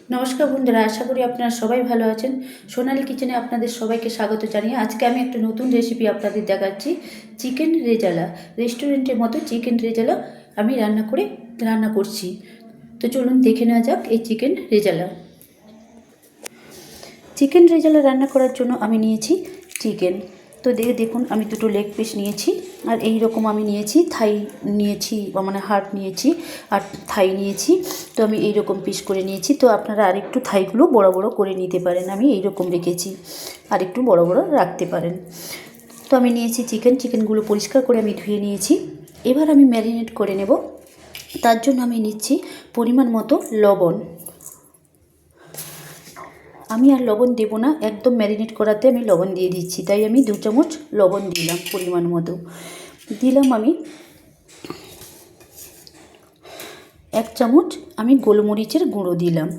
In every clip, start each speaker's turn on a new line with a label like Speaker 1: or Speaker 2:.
Speaker 1: নমস্কার বন্ধুরা, আশা করি আপনারা সবাই ভালো আছেন। সোনালী কিচেনে আপনাদের সবাইকে স্বাগত জানিয়ে আজকে আমি একটা নতুন রেসিপি আপনাদের দেখাচ্ছি। চিকেন রেজালা, রেস্টুরেন্টের মতো চিকেন রেজালা আমি রান্না করছি। তো চলুন দেখে নেওয়া যাক এই চিকেন রেজালা। চিকেন রেজালা রান্না করার জন্য আমি নিয়েছি চিকেন। তো দেখুন আমি দুটো লেগ পিস নিয়েছি, আর এই রকম আমি নিয়েছি থাই নিয়েছি, মানে হাড় নিয়েছি আর থাই নিয়েছি। তো আমি এই রকম পিস করে নিয়েছি। তো আপনারা আরেকটু থাইগুলো বড় বড় করে নিতে পারেন, আমি এই রকম রেখেছি, আর একটু বড় বড় রাখতে পারেন। তো আমি নিয়েছি চিকেনগুলো পরিষ্কার করে আমি ধুয়ে নিয়েছি। এবার আমি ম্যারিনেট করে নেব। তার জন্য আমি নিচ্ছি পরিমাণ মতো লবণ। আমি আর লবণ দেব না, একদম ম্যারিনেট করাতে আমি লবণ দিয়ে দিচ্ছি, তাই আমি 2 চামচ লবণ দিলাম পরিমাণ মতো। দিলাম আমি 1 চামচ আমি গোলমরিচের গুঁড়ো দিলাম।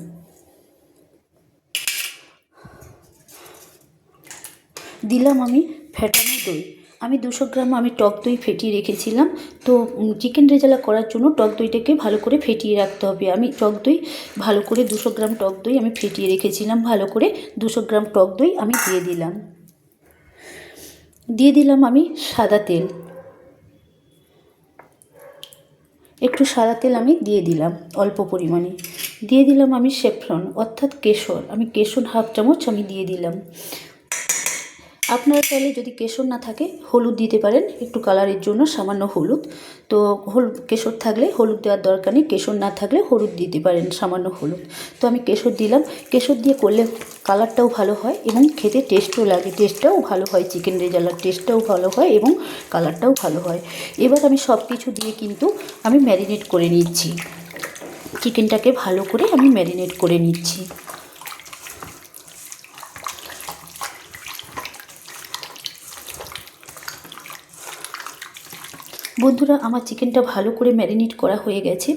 Speaker 1: দিলাম আমি ফেটানো দই। আমি 200 গ্রাম আমি টক দই ফেটিয়ে রেখেছিলাম। তো চিকেন রেজালা করার জন্য টক দইটাকে ভালো করে ফেটিয়ে রাখতে হবে। আমি টক দই ভালো করে 200 গ্রাম টক দই আমি ফেটিয়ে রেখেছিলাম ভালো করে। 200 গ্রাম টক দই আমি দিয়ে দিলাম আমি সাদা তেল। একটু সাদা তেল আমি দিয়ে দিলাম অল্প পরিমাণে। দিয়ে দিলাম আমি স্যাফরন অর্থাৎ কেশর, আমি কেশর 1/2 চামচ আমি দিয়ে দিলাম। আপনারা চাইলে যদি কেশর না থাকে হলুদ দিতে পারেন, একটু কালারের জন্য সামান্য হলুদ। তো কেশর থাকলে হলুদ দেওয়ার দরকার নেই, কেশর না থাকলে হলুদ দিতে পারেন, সামান্য হলুদ। তো আমি কেশর দিলাম। কেশর দিয়ে করলে কালারটাও ভালো হয় এবং খেতে টেস্টও লাগে, টেস্টটাও ভালো হয়, চিকেন রেজালার টেস্টটাও ভালো হয় এবং কালারটাও ভালো হয়। এবার আমি সব কিছু দিয়ে কিন্তু আমি ম্যারিনেট করে নিচ্ছি, চিকেনটাকে ভালো করে আমি ম্যারিনেট করে নিচ্ছি। বন্ধুরা, আমার চিকেনটা ভালো করে ম্যারিনেট করা হয়ে গেছে।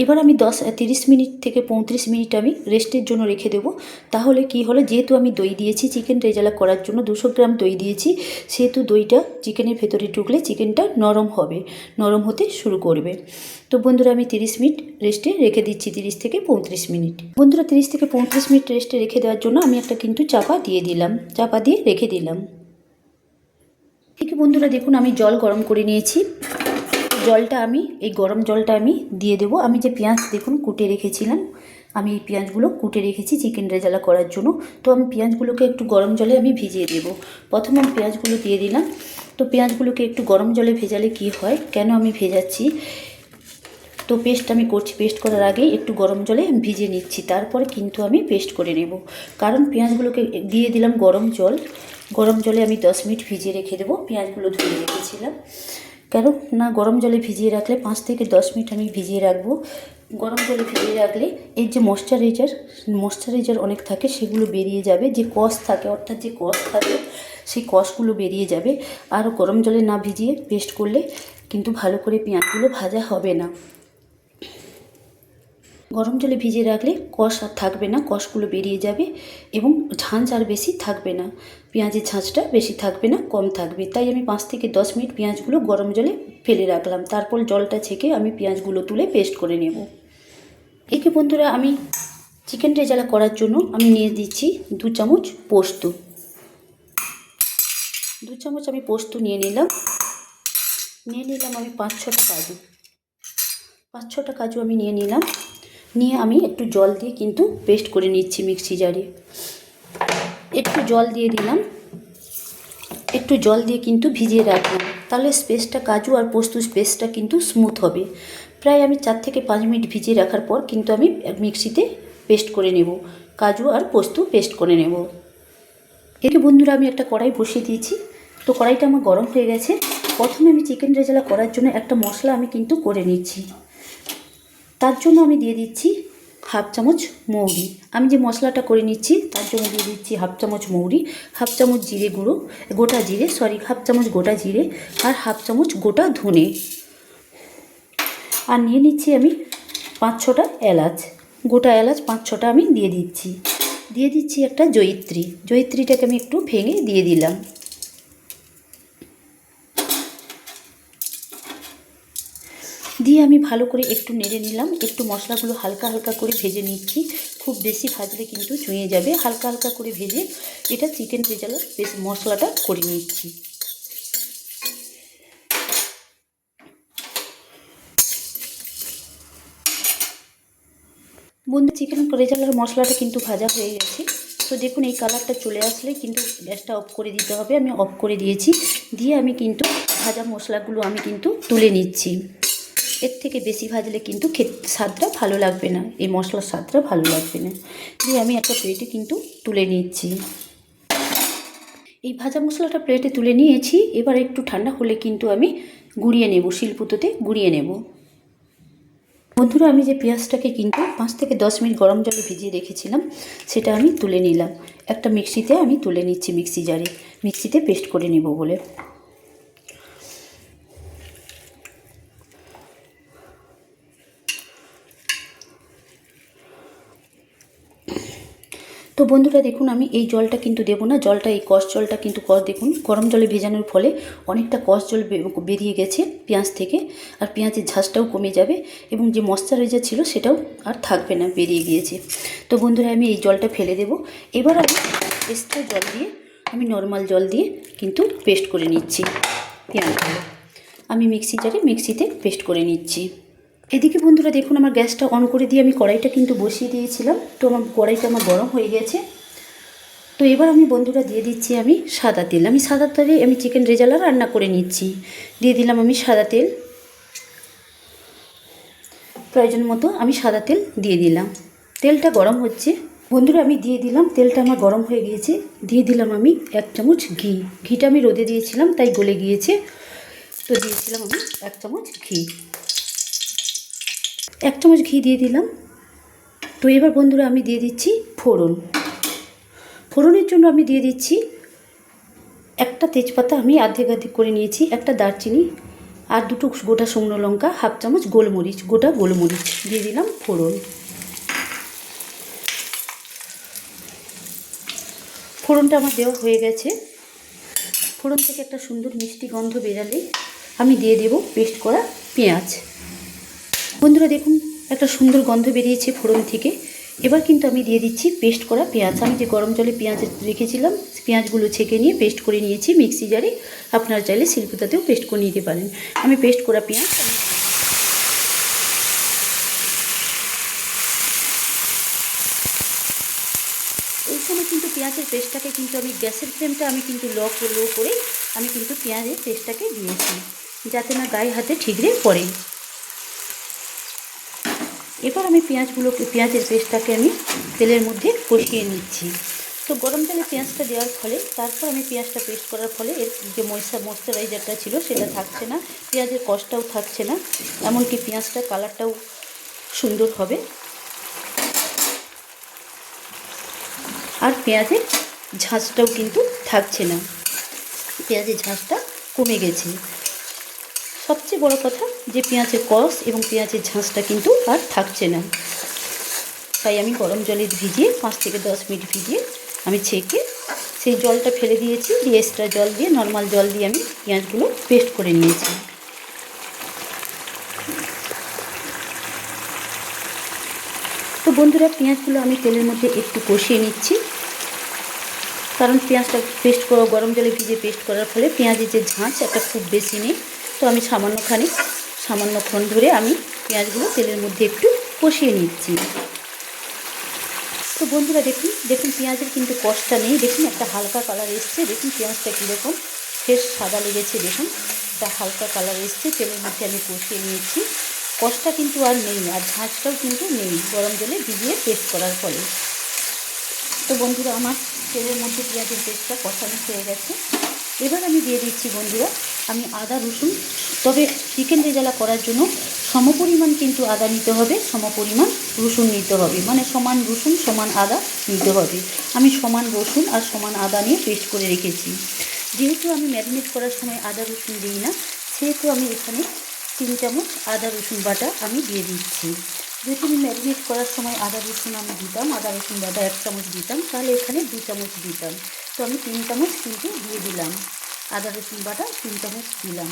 Speaker 1: এবার আমি 30 মিনিট থেকে 35 মিনিট আমি রেস্টের জন্য রেখে দেবো। তাহলে কি হলো, যেহেতু আমি দই দিয়েছি চিকেন রেজালা করার জন্য 200 গ্রাম দই দিয়েছি, সেহেতু দইটা চিকেনের ভেতরে ঢুকলে চিকেনটা নরম হবে, নরম হতে শুরু করবে। তো বন্ধুরা, আমি 30 মিনিট রেস্টে রেখে দিচ্ছি, 30 থেকে 35 মিনিট। বন্ধুরা, 30 থেকে 35 মিনিট রেস্টে রেখে দেওয়ার জন্য আমি একটা কিন্তু চাপা দিয়ে রেখে দিলাম। ঠিক বন্ধুরা, দেখুন আমি জল গরম করে নিয়েছি। এই গরম জলটা আমি দিয়ে দেবো। আমি যে পেঁয়াজ দেখুন কুটে রেখেছিলাম, আমি এই পেঁয়াজগুলো কুটে রেখেছি চিকেন রেজালা করার জন্য। তো আমি পেঁয়াজগুলোকে একটু গরম জলে আমি ভিজিয়ে দেব। প্রথমে আমি পেঁয়াজগুলো দিয়ে দিলাম। তো পেঁয়াজগুলোকে একটু গরম জলে ভেজালে কি হয়, কেন আমি ভেজাচ্ছি, তো পেস্ট আমি করছি, পেস্ট করার আগেই একটু গরম জলে আমি ভিজিয়ে নিচ্ছি, তারপরে কিন্তু আমি পেস্ট করে নেব। কারণ পেঁয়াজগুলোকে দিয়ে দিলাম গরম জলে আমি 10 মিনিট ভিজিয়ে রেখে দেবো। পেঁয়াজগুলো ধুয়ে রেখেছিলাম, কেন না গরম জলে ভিজিয়ে রাখলে 5 থেকে 10 মিনিট আমি ভিজিয়ে রাখবো। গরম জলে ভিজিয়ে রাখলে এর যে ময়েশ্চারাইজার অনেক থাকে সেগুলো বেরিয়ে যাবে, যে কষ থাকে অর্থাৎ যে কষ থাকে সেই কষগুলো বেরিয়ে যাবে। আর গরম জলে না ভিজিয়ে পেস্ট করলে কিন্তু ভালো করে পেঁয়াজগুলো ভাজা হবে না। গরম জলে ভিজিয়ে রাখলে কষ আর থাকবে না, কষগুলো বেরিয়ে যাবে এবং ঝাঁঝ আর বেশি থাকবে না, পেঁয়াজের ঝাঁঝটা বেশি থাকবে না, কম থাকবে। তাই আমি 5 থেকে 10 মিনিট পেঁয়াজগুলো গরম জলে ফেলে রাখলাম, তারপর জলটা ছেঁকে আমি পেঁয়াজগুলো তুলে পেস্ট করে নেব। একে বন্ধুরা, আমি চিকেন রেজালা করার জন্য আমি নিয়ে দিচ্ছি 2 চামচ পোস্ত। 2 চামচ আমি পোস্ত নিয়ে নিলাম আমি 5-6টা কাজু আমি নিয়ে নিলাম। নিয়ে আমি একটু জল দিয়ে কিন্তু পেস্ট করে নিচ্ছি মিক্সি জারে। একটু জল দিয়ে দিলাম, একটু জল দিয়ে কিন্তু ভিজিয়ে রাখলাম, তাহলে কাজু আর পোস্তুর পেস্টটা কিন্তু স্মুথ হবে। প্রায় আমি 4 থেকে 5 মিনিট ভিজিয়ে রাখার পর কিন্তু আমি মিক্সিতে পেস্ট করে নেব, কাজু আর পোস্ত পেস্ট করে নেব। একে বন্ধুরা, আমি একটা কড়াই বসিয়ে দিয়েছি। তো কড়াইটা আমার গরম হয়ে গেছে। প্রথমে আমি চিকেন রেজালা করার জন্য একটা মশলা আমি কিন্তু করে নিচ্ছি। তার জন্য আমি দিয়ে দিচ্ছি 1/2 চামচ মৌরি। আমি যে মশলাটা করে নিচ্ছি তার জন্য দিয়ে দিচ্ছি 1/2 চামচ মৌরি, 1/2 চামচ জিরে গুঁড়ো, 1/2 চামচ গোটা জিরে আর 1/2 চামচ গোটা ধনে। আর নিয়ে নিচ্ছি আমি 5-6টা এলাচ, গোটা এলাচ 5-6টা আমি দিয়ে দিচ্ছি একটা জয়িত্রীটাকে আমি একটু ভেঙে দিয়ে দিলাম। দিয়ে আমি ভালো করে একটু নেড়ে নিলাম। একটু মশলাগুলো হালকা হালকা করে ভেজে নিচ্ছি, খুব বেশি ভাজলে কিন্তু চুঁয়ে যাবে। হালকা হালকা করে ভেজে এটা চিকেন রেজালার বেশ মশলাটা করে নিচ্ছি। বন্ধু, চিকেন রেজালার মশলাটা কিন্তু ভাজা হয়ে গেছে। তো দেখুন এই কালারটা চলে আসলে কিন্তু গ্যাসটা অফ করে দিতে হবে। আমি অফ করে দিয়েছি। দিয়ে আমি কিন্তু ভাজা মশলাগুলো আমি কিন্তু তুলে নিচ্ছি। এর থেকে বেশি ভাজলে কিন্তু স্বাদটা ভালো লাগবে না, এই মশলার স্বাদটা ভালো লাগবে না। দিয়ে আমি একটা প্লেটে কিন্তু তুলে নিচ্ছি। এই ভাজা মশলাটা প্লেটে তুলে নিয়েছি। এবার একটু ঠান্ডা হলে কিন্তু আমি গুঁড়িয়ে নেব, শিলপুতোতে গুঁড়িয়ে নেব। বন্ধুরা, আমি যে পেঁয়াজটাকে কিন্তু 5 থেকে 10 মিনিট গরম জলে ভিজিয়ে রেখেছিলাম, সেটা আমি তুলে নিলাম। একটা মিক্সিতে আমি তুলে নিচ্ছি, মিক্সি জারে, মিক্সিতে পেস্ট করে নেব বলে। তো বন্ধুরা দেখুন, আমি এই জলটা কিন্তু দেবো না। জলটা, এই কষ জলটা কিন্তু দেখুন গরম জলে ভেজানোর ফলে অনেকটা কষ জল বেরিয়ে গেছে পেঁয়াজ থেকে। আর পেঁয়াজের ঝাঁজটাও কমে যাবে এবং যে ময়েশ্চারাইজার ছিল সেটাও আর থাকবে না, বেরিয়ে গিয়েছে। তো বন্ধুরা, আমি এই জলটা ফেলে দেব। এবার আমি এক্সট্রা জল দিয়ে, আমি নর্মাল জল দিয়ে কিন্তু পেস্ট করে নিচ্ছি পেঁয়াজগুলো। আমি মিক্সিতে পেস্ট করে নিচ্ছি। এদিকে বন্ধুরা দেখুন, আমার গ্যাসটা অন করে দিয়ে আমি কড়াইটা কিন্তু বসিয়ে দিয়েছিলাম। তো আমার কড়াইটা গরম হয়ে গেছে। তো এবার আমি বন্ধুরা দিয়ে দিচ্ছি আমি সাদা তেল। আমি সাদা তেলে আমি চিকেন রেজালা রান্না করে নিচ্ছি। দিয়ে দিলাম আমি সাদা তেল, প্রয়োজন মতো আমি সাদা তেল দিয়ে দিলাম। তেলটা গরম হচ্ছে বন্ধুরা, আমি দিয়ে দিলাম। তেলটা আমার গরম হয়ে গিয়েছে। দিয়ে দিলাম আমি 1 চামচ ঘি। ঘিটা আমি রোদে দিয়েছিলাম, তাই গলে গিয়েছে। তো দিয়েছিলাম আমি 1 চামচ ঘি। 1 চামচ ঘি দিয়ে দিলাম। তো এবার বন্ধুরা আমি দিয়ে দিচ্ছি ফোড়ন। ফোড়নের জন্য আমি দিয়ে দিচ্ছি একটা তেজপাতা, আমি অর্ধেক করে নিয়েছি, একটা দারচিনি, আর 2টো গোটা শুকনো লঙ্কা, 1/2 চামচ গোলমরিচ, গোটা গোলমরিচ দিয়ে দিলাম ফোড়ন। ফোড়নটা আমার দেওয়া হয়ে গেছে। ফোড়ন থেকে একটা সুন্দর মিষ্টি গন্ধ বেরালে আমি দিয়ে দেব পেস্ট করা পেঁয়াজ। বন্ধুরা দেখুন, একটা সুন্দর গন্ধ বেরিয়েছে ফোড়ন থেকে। এবার কিন্তু আমি দিয়ে দিচ্ছি পেস্ট করা পেঁয়াজ। আমি যে গরম জলে পেঁয়াজ রেখেছিলাম, পেঁয়াজগুলো ছেঁকে নিয়ে পেস্ট করে নিয়েছি মিক্সি জারে। আপনারা চাইলে শিলপাতাতেও পেস্ট করে নিতে পারেন। আমি পেস্ট করা পেঁয়াজ, এই সময় কিন্তু পেঁয়াজের পেস্টটাকে কিন্তু আমি গ্যাসের ফ্লেমটা আমি কিন্তু লো করে আমি কিন্তু পেঁয়াজের পেস্টটাকে দিয়েছি, যাতে না গায়ে হাতে ঠিকরে পড়ে। এবার আমি পেঁয়াজের পেস্টটাকে আমি তেলের মধ্যে কষিয়ে নিচ্ছি। তো গরম তেলে পেঁয়াজটা দেওয়ার ফলে, তারপর আমি পেঁয়াজটা পেস্ট করার ফলে এর যে ময়েশ্চারাইজারটা ছিল সেটা থাকছে না, পেঁয়াজের কষটাও থাকছে না, এমনকি পেঁয়াজটা কালারটাও সুন্দর হবে। আর পেঁয়াজের ঝাঁঝটাও কিন্তু থাকছে না, পেঁয়াজের ঝাঁঝটা কমে গেছে। সবচেয়ে বড় কথা যে পেঁয়াজের কষ এবং পেঁয়াজের ঝাঁঝটা কিন্তু আর থাকছে না। তাই আমি গরম জলে ভিজিয়ে 5 থেকে 10 মিনিট ভিজিয়ে আমি ছেঁকে সেই জলটা ফেলে দিয়েছি। দিয়ে এক্সট্রা জল দিয়ে, নর্মাল জল দিয়ে আমি পেঁয়াজগুলো পেস্ট করে নিয়েছি। তো বন্ধুরা, পেঁয়াজগুলো আমি তেলের মধ্যে একটু কষিয়ে নিচ্ছি, কারণ পেঁয়াজটা পেস্ট করা, গরম জলে ভিজে পেস্ট করার ফলে পেঁয়াজের যে ঝাঁঝ একটা খুব বেশি নেই। তো আমি সামান্যক্ষণ ধরে আমি পেঁয়াজগুলো তেলের মধ্যে একটু কষিয়ে নিচ্ছি। তো বন্ধুরা দেখুন পেঁয়াজের কিন্তু কষটা নেই। দেখুন একটা হালকা কালার এসছে। দেখুন পেঁয়াজটা কীরকম ফ্রেশ সাদা লেগেছে। দেখুন একটা হালকা কালার এসছে। তেলের মধ্যে আমি কষিয়ে নিয়েছি। কষটা কিন্তু আর নেই, আর ঝাঁঝটাও কিন্তু নেই গরম জলে ভিজিয়ে পেস্ট করার ফলে। তো বন্ধুরা, আমার তেলের মধ্যে পেঁয়াজের পেস্টটা কষানো হয়ে গেছে। এবার আমি দিয়ে দিচ্ছি বন্ধুরা আমি আদা রসুন। তবে চিকেন রেজালা করার জন্য সমপরিমাণ কিন্তু আদা নিতে হবে, সমপরিমাণ রসুন নিতে হবে, মানে সমান রসুন সমান আদা নিতে হবে। আমি সমান রসুন আর সমান আদা নিয়ে পেস্ট করে রেখেছি। যেহেতু আমি ম্যারিনেট করার সময় আদা রসুন দিই না, সেহেতু আমি এখানে 3 চামচ আদা রসুন বাটা আমি দিয়ে দিচ্ছি। যেহেতু আমি ম্যারিনেট করার সময় আদা রসুন আমি দিতাম, আদা রসুন বাটা 1 চামচ দিতাম, তাহলে এখানে 2 চামচ দিতাম। তো আমি 3 চামচ কিন্তু দিয়ে দিলাম, আদা রসুন বাটা 3 চামচ দিলাম।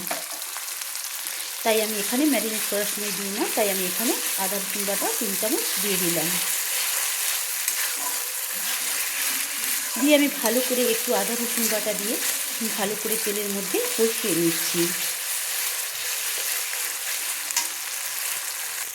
Speaker 1: তাই আমি এখানে ম্যারিনেট করার সময় দিই না, তাই আমি এখানে আদা রসুন বাটা 3 চামচ দিয়ে দিলাম। দিয়ে আমি ভালো করে একটু আদা রসুন বাটা দিয়ে ভালো করে তেলের মধ্যে কষিয়ে নিচ্ছি।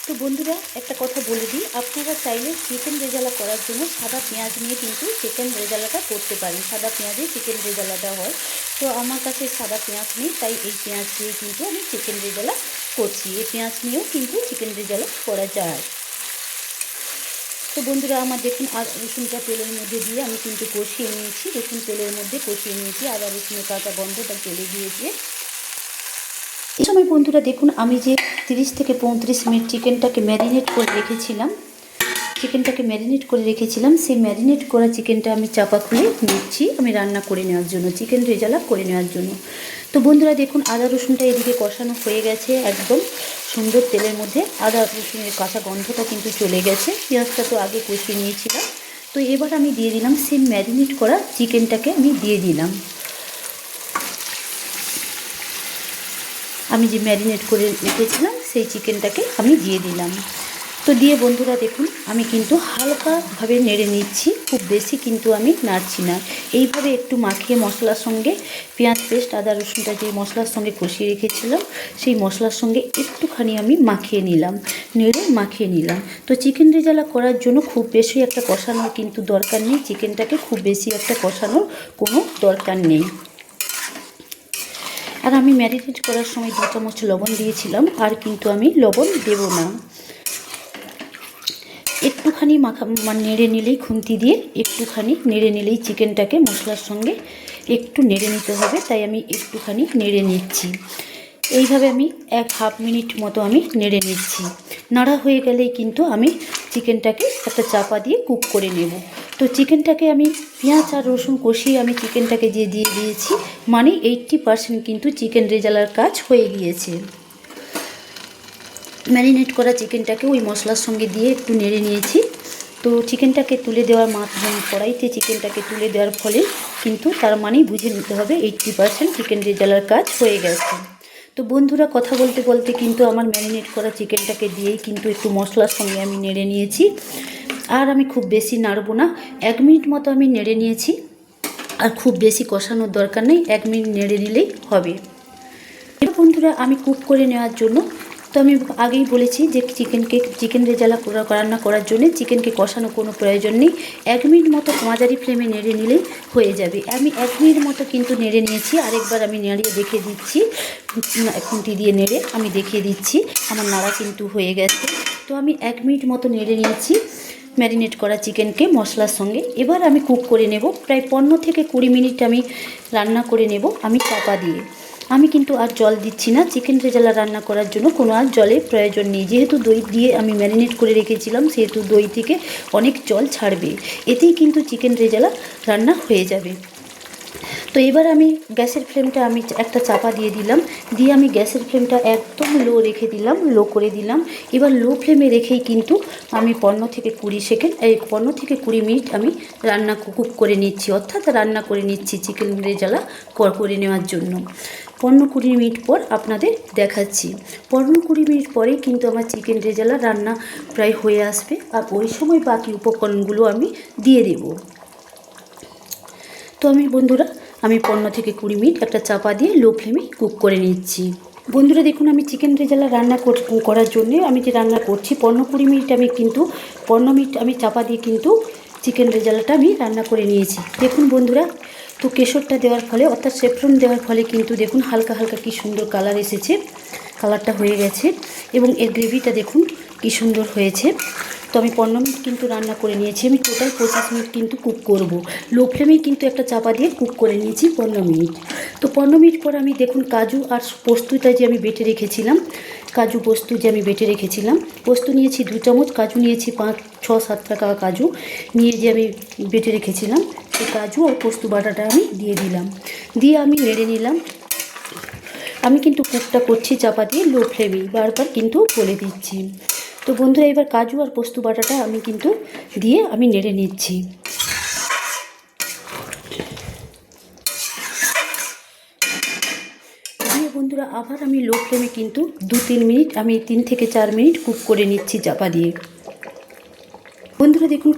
Speaker 1: তো বন্ধুরা একটা কথা বলে দিই, আপনারা চাইলে চিকেন রেজালা করার জন্য সাদা পেঁয়াজ নিয়ে কিন্তু চিকেন রেজালাটা করতে পারেন। সাদা পেঁয়াজে চিকেন রেজালাটা হয়। তো আমার কাছে সাদা পেঁয়াজ নেই, তাই এই পেঁয়াজ দিয়ে কিন্তু আমি চিকেন রেজালা করছি। এই পেঁয়াজ নিয়েও কিন্তু চিকেন রেজালা করা যায়। তো বন্ধুরা আমার দেখুন আদা রসুনটা তেলের মধ্যে দিয়ে আমি কিন্তু কষিয়ে নিয়েছি। দেখুন তেলের মধ্যে কষিয়ে নিয়েছি, আদা রসুনের কাঁচা গন্ধটা চলে গিয়েছে। এই সময় বন্ধুরা দেখুন আমি যে 30 থেকে 35 মিনিট চিকেনটাকে ম্যারিনেট করে রেখেছিলাম, সেই ম্যারিনেট করা চিকেনটা আমি চাপা খুলে নিচ্ছি আমি রান্না করে নেওয়ার জন্য, চিকেন রেজালা করে নেওয়ার জন্য। তো বন্ধুরা দেখুন আদা রসুনটা এদিকে কষানো হয়ে গেছে, একদম সুন্দর তেলের মধ্যে আদা রসুনের কাঁচা গন্ধটা কিন্তু চলে গেছে। পেঁয়াজটা তো আগে কষিয়ে নিয়েছিলাম। তো এবার আমি দিয়ে দিলাম সেই ম্যারিনেট করা চিকেনটাকে আমি দিয়ে দিলাম। আমি যে ম্যারিনেট করে রেখেছিলাম সেই চিকেনটাকে আমি দিয়ে দিলাম। তো দিয়ে বন্ধুরা দেখুন আমি কিন্তু হালকাভাবে নেড়ে নিচ্ছি, খুব বেশি কিন্তু আমি নাড়ছি না। এইভাবে একটু মাখিয়ে মশলার সঙ্গে পেঁয়াজ পেস্ট আদা রসুনটা যে মশলার সঙ্গে কষিয়ে রেখেছিলাম সেই মশলার সঙ্গে একটুখানি আমি নেড়ে মাখিয়ে নিলাম। তো চিকেন রেজালা করার জন্য খুব বেশি একটা কষানোর কিন্তু দরকার নেই, চিকেনটাকে খুব বেশি একটা কষানোর কোনো দরকার নেই। আর আমি ম্যারিনেট করার সময় 2 চামচ লবণ দিয়েছিলাম, আর কিন্তু আমি লবণ দেব না। একটুখানি নেড়ে নিলেই খুন্তি দিয়ে একটুখানি নেড়ে নিলেই চিকেনটাকে মশলার সঙ্গে একটু নেড়ে নিতে হবে, তাই আমি একটুখানি নেড়ে নিচ্ছি। এইভাবে আমি 1/2 মিনিট মতো আমি নেড়ে নিচ্ছি। নাড়া হয়ে গেলেই কিন্তু আমি চিকেনটাকে একটা চাপা দিয়ে কুক করে নেব। তো চিকেনটাকে আমি পেঁয়াজ আর রসুন কষিয়ে আমি চিকেনটাকে দিয়ে দিয়েছি, মানে 80% কিন্তু চিকেন রেজালার কাজ হয়ে গিয়েছে। ম্যারিনেট করা চিকেনটাকে ওই মশলার সঙ্গে দিয়ে একটু নেড়ে নিয়েছি। তো চিকেনটাকে তুলে দেওয়ার কড়াইতে চিকেনটাকে তুলে দেওয়ার ফলে কিন্তু তার মানেই বুঝে নিতে হবে 80% চিকেন রেজালার কাজ হয়ে গেছে। তো বন্ধুরা কথা বলতে বলতে কিন্তু আমার ম্যারিনেট করা চিকেনটাকে দিয়েই কিন্তু একটু মশলার সঙ্গে আমি নেড়ে নিয়েছি। আর আমি খুব বেশি নাড়বো না, 1 মিনিট মতো আমি নেড়ে নিয়েছি। আর খুব বেশি কষানোর দরকার নেই, 1 মিনিট নেড়ে নিলেই হবে। বন্ধুরা আমি কুক করে নেওয়ার জন্য, তো আমি আগেই বলেছি যে চিকেন রেজালা রান্না করার জন্য চিকেনকে কষানো কোনো প্রয়োজন নেই। 1 মিনিট মতো মাঝারি ফ্লেমে নেড়ে নিলেই হয়ে যাবে। আমি 1 মিনিট মতো কিন্তু নেড়ে নিয়েছি। আরেকবার আমি নেড়িয়ে দেখিয়ে দিচ্ছি, খুন্তি দিয়ে নেড়ে আমি দেখিয়ে দিচ্ছি আমার নাড়া কিন্তু হয়ে গেছে। তো আমি 1 মিনিট মতো নেড়ে নিয়েছি ম্যারিনেট করা চিকেনকে মশলার সঙ্গে। এবার আমি কুক করে নেব, প্রায় 15 থেকে 20 মিনিট আমি রান্না করে নেব আমি চাপা দিয়ে। আমি কিন্তু আর জল দিচ্ছি না, চিকেন রেজালা রান্না করার জন্য কোনো আর জলের প্রয়োজন নেই। যেহেতু দই দিয়ে আমি ম্যারিনেট করে রেখেছিলাম, সেহেতু দই থেকে অনেক জল ছাড়বে, এতেই কিন্তু চিকেন রেজালা রান্না হয়ে যাবে। তো এবার আমি গ্যাসের ফ্লেমটা আমি একটা চাপা দিয়ে দিলাম, দিয়ে আমি গ্যাসের ফ্লেমটা একদম লো করে দিলাম। এবার লো ফ্লেমে রেখেই কিন্তু আমি 15 থেকে 20 মিনিট আমি কুক করে নিচ্ছি, অর্থাৎ রান্না করে নিচ্ছি চিকেন রেজালা করে নেওয়ার জন্য। 15-20 মিনিট পর আপনাদের দেখাচ্ছি। 15-20 মিনিট পরেই কিন্তু আমার চিকেন রেজালা রান্না প্রায় হয়ে আসবে, আর ওই সময় বাকি উপকরণগুলো আমি দিয়ে দেব। তো বন্ধুরা আমি 15 থেকে 20 মিনিট একটা চাপা দিয়ে লো ফ্লেমে কুক করে নিচ্ছি। বন্ধুরা দেখুন আমি চিকেন রেজালা রান্না করার জন্যে আমি যে রান্না করছি 15-20 মিনিট আমি কিন্তু 15 মিনিট আমি চাপা দিয়ে কিন্তু চিকেন রেজালাটা আমি রান্না করে নিয়েছি। দেখুন বন্ধুরা, তো কেশরটা দেওয়ার ফলে অর্থাৎ সেফরন দেওয়ার ফলে কিন্তু দেখুন হালকা হালকা কি সুন্দর কালার এসেছে, কালারটা হয়ে গেছে, এবং এর গ্রেভিটা দেখুন কি সুন্দর হয়েছে। তো আমি 15 মিনিট কিন্তু রান্না করে নিয়েছি। আমি টোটাল 25 মিনিট কিন্তু কুক করব। লো ফ্লেমেই কিন্তু একটা চাপা দিয়ে কুক করে নিয়েছি 15 মিনিট। তো 15 মিনিট পর আমি দেখুন কাজু আর পোস্তটা যে আমি বেটে রেখেছিলাম, পোস্ত নিয়েছি 2 চামচ, কাজু নিয়েছি 5-6-7 টাকা কাজু নিয়ে যে আমি বেটে রেখেছিলাম, সেই কাজু আর পোস্ত বাটাটা আমি দিয়ে দিলাম, দিয়ে আমি নেড়ে নিলাম। আমি কিন্তু কুকটা করছি চাপা দিয়ে লো ফ্লেমে, বারবার কিন্তু বলে দিচ্ছি। তো বন্ধুরা এবার কাজু আর পোস্ত বাটাটা আমি কিন্তু দিয়ে আমি নেড়ে নিচ্ছি। দিয়ে বন্ধুরা আবার আমি লো ফ্লেমে কিন্তু 2-3 মিনিট আমি 3 থেকে 4 মিনিট কুক করে নিচ্ছি চাপা দিয়ে। বন্ধুরা দেখুন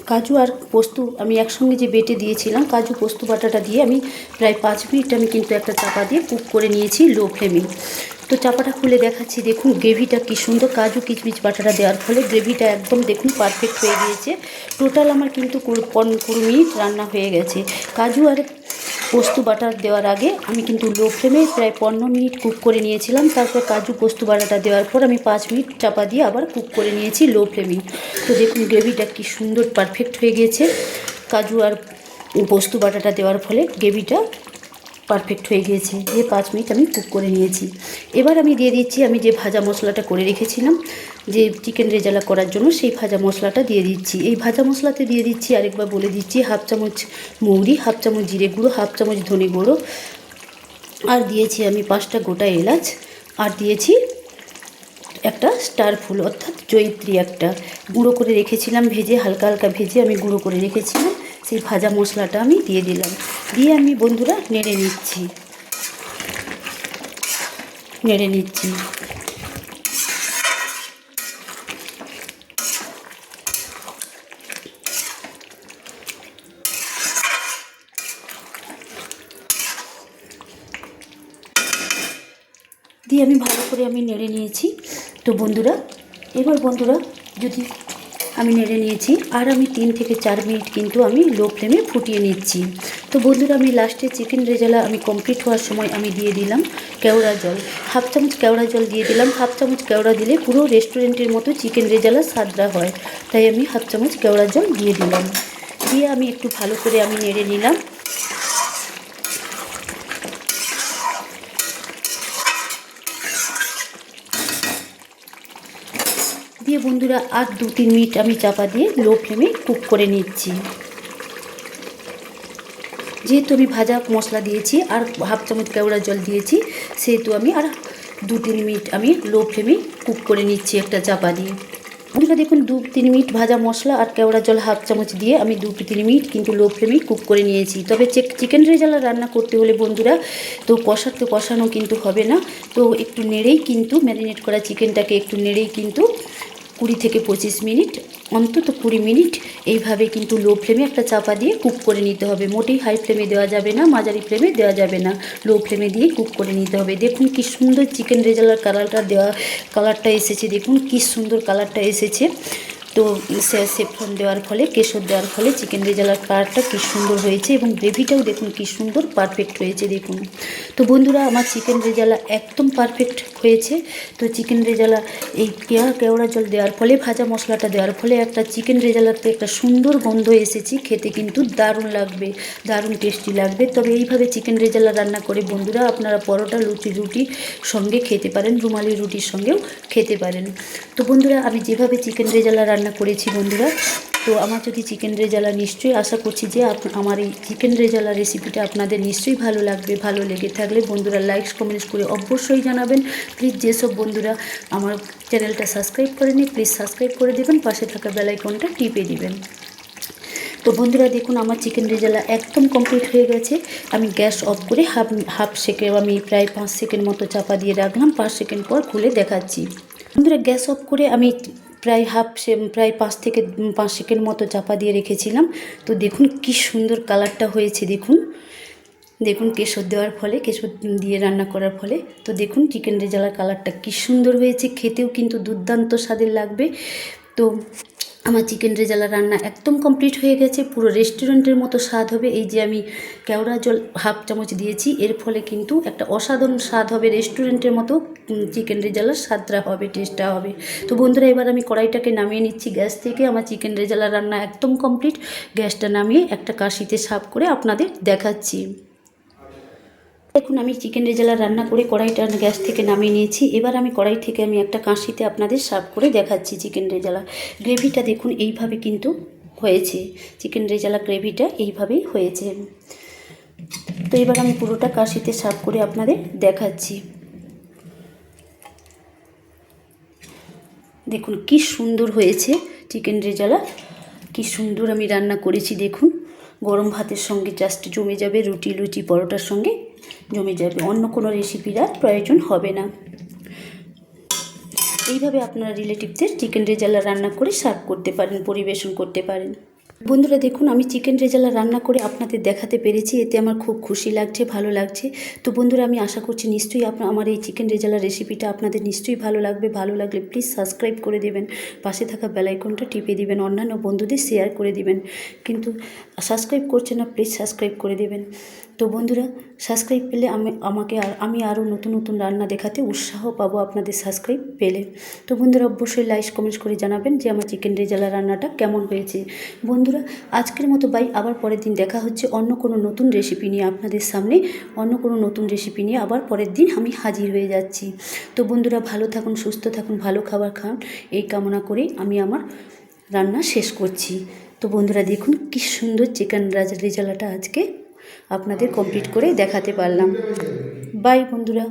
Speaker 1: কাজু আর পোস্ত আমি একসঙ্গে যে বেটে দিয়েছিলাম, কাজু পোস্ত বাটাটা দিয়ে আমি প্রায় 5 মিনিট আমি কিন্তু একটা চাপা দিয়ে কুক করে নিয়েছি লো ফ্লেমে। তো চাপাটা খুলে দেখাচ্ছি, দেখুন গ্রেভিটা কী সুন্দর, কাজু কিচমিচ বাটাটা দেওয়ার ফলে গ্রেভিটা একদম দেখুন পারফেক্ট হয়ে গিয়েছে। টোটাল আমার কিন্তু 20 মিনিট রান্না হয়ে গেছে। কাজু আর পোস্ত বাটার দেওয়ার আগে আমি কিন্তু লো ফ্লেমে প্রায় 15 মিনিট কুক করে নিয়েছিলাম। তারপর কাজু পোস্ত বাটাটা দেওয়ার পর আমি 5 মিনিট চাপা দিয়ে আবার কুক করে নিয়েছি লো ফ্লেমে। তো দেখুন গ্রেভিটা কি সুন্দর পারফেক্ট হয়ে গিয়েছে। কাজু আর পোস্ত বাটাটা দেওয়ার ফলে গ্রেভিটা পারফেক্ট হয়ে গিয়েছে। দিয়ে 5 মিনিট আমি কুক করে নিয়েছি। এবার আমি দিয়ে দিচ্ছি আমি যে ভাজা মশলাটা করে রেখেছিলাম যে চিকেন রেজালা করার জন্য, সেই ভাজা মশলাটা দিয়ে দিচ্ছি। এই ভাজা মশলাতে দিয়ে দিচ্ছি, আরেকবার বলে দিচ্ছি, 1/2 চামচ মৌরি, 1/2 চামচ জিরে গুঁড়ো, 1/2 চামচ ধনে গুঁড়ো, আর দিয়েছি আমি 5টা গোটা এলাচ, আর দিয়েছি একটা স্টার ফুল অর্থাৎ জয়িত্রী একটা গুঁড়ো করে রেখেছিলাম, ভেজে হালকা হালকা ভেজে আমি গুঁড়ো করে রেখেছিলাম। সেই ভাজা মশলাটা আমি দিয়ে দিলাম, দিয়ে আমি বন্ধুরা নেড়ে নিচ্ছি। দিয়ে আমি ভালো করে নেড়ে নিয়েছি। তো বন্ধুরা এবার যদি আমি নেড়ে নিয়েছি, আর আমি 3 থেকে 4 মিনিট কিন্তু আমি লো ফ্লেমে ফুটিয়ে নিচ্ছি। তো বন্ধুরা আমি লাস্টে চিকেন রেজালা আমি কমপ্লিট হওয়ার সময় আমি দিয়ে দিলাম কেওড়া জল, 1/2 চামচ কেওড়া জল দিয়ে দিলাম। 1/2 চামচ কেওড়া দিলে পুরো রেস্টুরেন্টের মতো চিকেন রেজালা স্বাদটা হয়, তাই আমি 1/2 চামচ কেওড়া জল দিয়ে দিলাম। দিয়ে আমি একটু ভালো করে নেড়ে নিলাম। দিয়ে বন্ধুরা আর 2-3 মিনিট আমি চাপা দিয়ে লো ফ্লেমে কুক করে নিচ্ছি। যেহেতু আমি ভাজা মশলা দিয়েছি আর 1/2 চামচ কেওড়া জল দিয়েছি, সেহেতু আমি আর 2-3 মিনিট আমি লো ফ্লেমে কুক করে নিচ্ছি একটা চাপা দিয়ে। বন্ধুরা দেখুন 2-3 মিনিট ভাজা মশলা আর কেওড়া জল 1/2 চামচ দিয়ে আমি 2-3 মিনিট কিন্তু লো ফ্লেমে কুক করে নিয়েছি। তবে চিকেন রেজালা রান্না করতে হলে বন্ধুরা তো কষানো কিন্তু হবে না, তো একটু নেড়েই কিন্তু ম্যারিনেট করা চিকেনটাকে একটু নেড়েই কিন্তু 20 থেকে 25 মিনিট, অন্তত 20 মিনিট এইভাবে কিন্তু লো ফ্লেমে একটা চাপা দিয়ে কুক করে নিতে হবে। মোটেই হাই ফ্লেমে দেওয়া যাবে না, মাঝারি ফ্লেমে দেওয়া যাবে না, লো ফ্লেমে দিয়ে কুক করে নিতে হবে। দেখুন কি সুন্দর চিকেন রেজালার কালারটা এসেছে, দেখুন কি সুন্দর কালারটা এসেছে। তো সেফরন দেওয়ার ফলে, কেশর দেওয়ার ফলে চিকেন রেজালার কালারটা কি সুন্দর হয়েছে, এবং গ্রেভিটাও দেখুন কি সুন্দর পারফেক্ট হয়েছে দেখুন। তো বন্ধুরা আমার চিকেন রেজালা একদম পারফেক্ট হয়েছে। তো চিকেন রেজালা এই কেওড়া জল দেওয়ার ফলে, ভাজা মশলাটা দেওয়ার ফলে একটা চিকেন রেজালাতে একটা সুন্দর গন্ধ এসেছে, খেতে কিন্তু দারুণ লাগবে, দারুণ টেস্টি লাগবে। তবে এইভাবে চিকেন রেজালা রান্না করে বন্ধুরা আপনারা পরোটা, রুটির সঙ্গে খেতে পারেন, রুমালি রুটির সঙ্গেও খেতে পারেন। তো বন্ধুরা আমি যেভাবে চিকেন রেজালা রান্না করেছি বন্ধুরা, তো আমার যদি চিকেন রেজালা নিশ্চয়ই আশা করছি যে আমার এই চিকেন রেজালা রেসিপিটা আপনাদের নিশ্চয়ই ভালো লাগবে। ভালো লেগে থাকলে বন্ধুরা লাইক কমেন্টস করে অবশ্যই জানাবেন। প্লিজ যেসব বন্ধুরা আমার চ্যানেলটা সাবস্ক্রাইব করেনি প্লিজ সাবস্ক্রাইব করে দেবেন, পাশে থাকা বেল আইকনটা টিপে দিবেন। তো বন্ধুরা দেখুন আমার চিকেন রেজালা একদম কমপ্লিট হয়ে গেছে। আমি গ্যাস অফ করে হাফ সেকেন্ড আমি প্রায় 5 সেকেন্ড মতো চাপা দিয়ে রাখলাম। 5 সেকেন্ড পর খুলে দেখাচ্ছি। বন্ধুরা গ্যাস অফ করে আমি প্রায় 5 থেকে 5 সেকেন্ড মতো চাপা দিয়ে রেখেছিলাম। তো দেখুন কি সুন্দর কালারটা হয়েছে, দেখুন কেশর দেওয়ার ফলে, কেশর দিয়ে রান্না করার ফলে। তো দেখুন চিকেন রেজালার কালারটা কি সুন্দর হয়েছে, খেতেও কিন্তু দুর্দান্ত স্বাদের লাগবে। তো আমার চিকেন রেজালা রান্না একদম কমপ্লিট হয়ে গেছে, পুরো রেস্টুরেন্টের মতো স্বাদ হবে। এই যে আমি কেওড়া জল 1/2 চামচ দিয়েছি, এর ফলে কিন্তু একটা অসাধারণ স্বাদ হবে, রেস্টুরেন্টের মতো চিকেন রেজালার স্বাদটা হবে, টেস্টটা হবে। তো বন্ধুরা এবার আমি কড়াইটাকে নামিয়ে নিচ্ছি গ্যাস থেকে। আমার চিকেন রেজালা রান্না একদম কমপ্লিট। গ্যাসটা নামিয়ে একটা কাশিতে সার্ভ করে আপনাদের দেখাচ্ছি। দেখুন আমি চিকেন রেজালা রান্না করে কড়াইটা গ্যাস থেকে নামিয়ে নিয়েছি। এবার আমি কড়াই থেকে একটা কাঁশিতে আপনাদের সার্ভ করে দেখাচ্ছি চিকেন রেজালা। গ্রেভিটা দেখুন এইভাবে কিন্তু হয়েছে, চিকেন রেজালা গ্রেভিটা এইভাবেই হয়েছে। তো এবার আমি পুরোটা কাঁশিতে সার্ভ করে আপনাদের দেখাচ্ছি। দেখুন কি সুন্দর হয়েছে চিকেন রেজালা, কি সুন্দর আমি রান্না করেছি। দেখুন গরম ভাতের সঙ্গে জাস্ট জমে যাবে, রুটি পরোটার সঙ্গে জমে যাবে, অন্য কোনো রেসিপির আর প্রয়োজন হবে না। এইভাবে আপনারা রিলেটিভদের চিকেন রেজালা রান্না করে সার্ভ করতে পারেন, পরিবেশন করতে পারেন। বন্ধুরা দেখুন, আমি চিকেন রেজালা রান্না করে আপনাদের দেখাতে পেরেছি, এতে আমার খুব খুশি লাগছে, ভালো লাগছে। তো বন্ধুরা আমি আশা করছি নিশ্চয়ই আমার এই চিকেন রেজালা রেসিপিটা আপনাদের নিশ্চয়ই ভালো লাগবে। ভালো লাগলে প্লিজ সাবস্ক্রাইব করে দেবেন, পাশে থাকা বেল আইকনটা টিপে দিবেন, অন্যান্য বন্ধুদের শেয়ার করে দিবেন। কিন্তু সাবস্ক্রাইব করছে না, প্লিজ সাবস্ক্রাইব করে দেবেন। তো বন্ধুরা সাবস্ক্রাইব পেলে আমি আরও নতুন নতুন রান্না দেখাতে উৎসাহ পাবো আপনাদের সাবস্ক্রাইব পেলে। তো বন্ধুরা অবশ্যই লাইক কমেন্টস করে জানাবেন যে আমার চিকেন রেজালা রান্নাটা কেমন হয়েছে। বন্ধুরা আজকের মতো বাই, আবার পরের দিন দেখা হচ্ছে অন্য কোনো নতুন রেসিপি নিয়ে আপনাদের সামনে। অন্য কোনো নতুন রেসিপি নিয়ে আবার পরের দিন আমি হাজির হয়ে যাচ্ছি। তো বন্ধুরা ভালো থাকুন, সুস্থ থাকুন, ভালো খাবার খান, এই কামনা করেই আমি আমার রান্না শেষ করছি। তো বন্ধুরা দেখুন কি সুন্দর চিকেন রেজালাটা আজকে আপনাদের কমপ্লিট করে দেখাতে পারলাম। বাই বন্ধুরা।